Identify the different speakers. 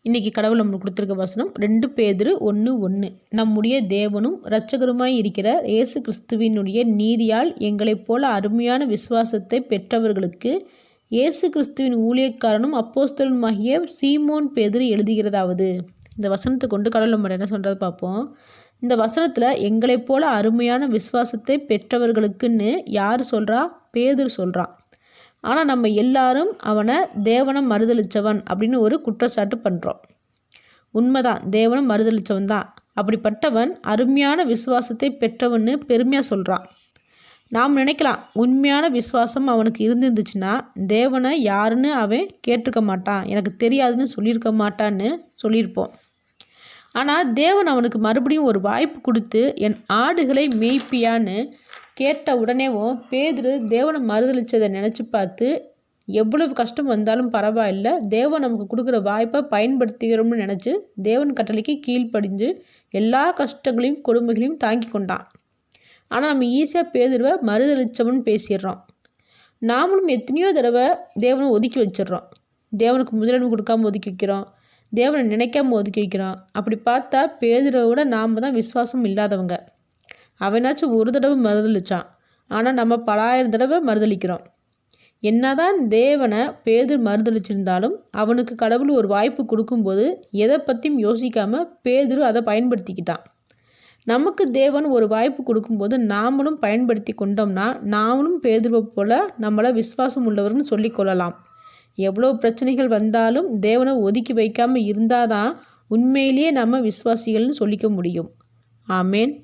Speaker 1: இன்றைக்கி கடவுள் நம்மளுக்கு கொடுத்துருக்க வசனம் 2 பேதுரு 1:1. நம்முடைய தேவனும் இரட்சகருமாய் இருக்கிற இயேசு கிறிஸ்துவினுடைய நீதியால் எங்களைப் போல அருமையான விசுவாசத்தை பெற்றவர்களுக்கு இயேசு கிறிஸ்துவின் ஊழியக்காரனும் அப்போஸ்தலனுமாகிய சீமோன் பேதுரு எழுதுகிறதாவது. இந்த வசனத்தை கொண்டு கடவுள் நம்ம என்ன சொல்கிறது பார்ப்போம். இந்த வசனத்தில் எங்களைப் போல அருமையான விசுவாசத்தை பெற்றவர்களுக்குன்னு யார் சொல்கிறா? பேதுரு சொல்கிறான். ஆனால் நம்ம எல்லாரும் அவனை தேவனை மறுதளித்தவன் அப்படின்னு ஒரு குற்றச்சாட்டு பண்ணுறோம். உண்மைதான், தேவனை மறுதளித்தவன் தான். அப்படிப்பட்டவன் அருமையான விசுவாசத்தை பெற்றவன்னு பெருமையாக சொல்கிறான். நாம் நினைக்கலாம், உண்மையான விசுவாசம் அவனுக்கு இருந்துச்சுன்னா தேவனை யாருன்னு அவன் கேட்டிருக்க மாட்டான், எனக்கு தெரியாதுன்னு சொல்லியிருக்க மாட்டான்னு சொல்லியிருப்போம். ஆனால் தேவன் அவனுக்கு மறுபடியும் ஒரு வாய்ப்பு கொடுத்து என் ஆடுகளை மேய்ப்பியான்னு கேட்ட உடனேவும் பேதுரு தேவனை மறுதளித்ததை நினச்சி பார்த்து எவ்வளவு கஷ்டம் வந்தாலும் பரவாயில்ல, தேவன் நமக்கு கொடுக்குற வாய்ப்பை பயன்படுத்திக்கிறோம்னு நினச்சி தேவன் கட்டளைக்கு கீழ்ப்படிஞ்சு எல்லா கஷ்டங்களையும் கொடுமைகளையும் தாங்கி கொண்டான். ஆனால் நம்ம ஈஸியாக பேதுருவை மறுதளித்தவன் பேசிடுறோம். நாமளும் எத்தனையோ தடவை தேவனை ஒதுக்கி வச்சிடுறோம். தேவனுக்கு முதலிடம் கொடுக்காம ஒதுக்கி வைக்கிறோம், தேவனை நினைக்காம ஒதுக்கி வைக்கிறோம். அப்படி பார்த்தா பேதுருவோட நாம் தான் விசுவாசம் இல்லாதவங்க. அவனாச்சும் ஒரு தடவை மறுதளித்தான், ஆனால் நம்ம பலாயிரம் தடவை மறுதளிக்கிறோம். என்னதான் தேவனை பேதுரு மறுதளிச்சிருந்தாலும் அவனுக்கு கடவுள் ஒரு வாய்ப்பு கொடுக்கும்போது எதை பற்றியும் யோசிக்காமல் பேதுரு அதை பயன்படுத்திக்கிட்டான். நமக்கு தேவன் ஒரு வாய்ப்பு கொடுக்கும்போது நாமளும் பயன்படுத்தி கொண்டோம்னா நாமளும் பேதுருவை போல் நம்மளை விசுவாசம் உள்ளவர்னு சொல்லிக்கொள்ளலாம். எவ்வளோ பிரச்சனைகள் வந்தாலும் தேவனை ஒதுக்கி வைக்காமல் இருந்தால் தான் உண்மையிலேயே நம்ம விசுவாசிகள்னு சொல்லிக்க முடியும். ஆமேன்.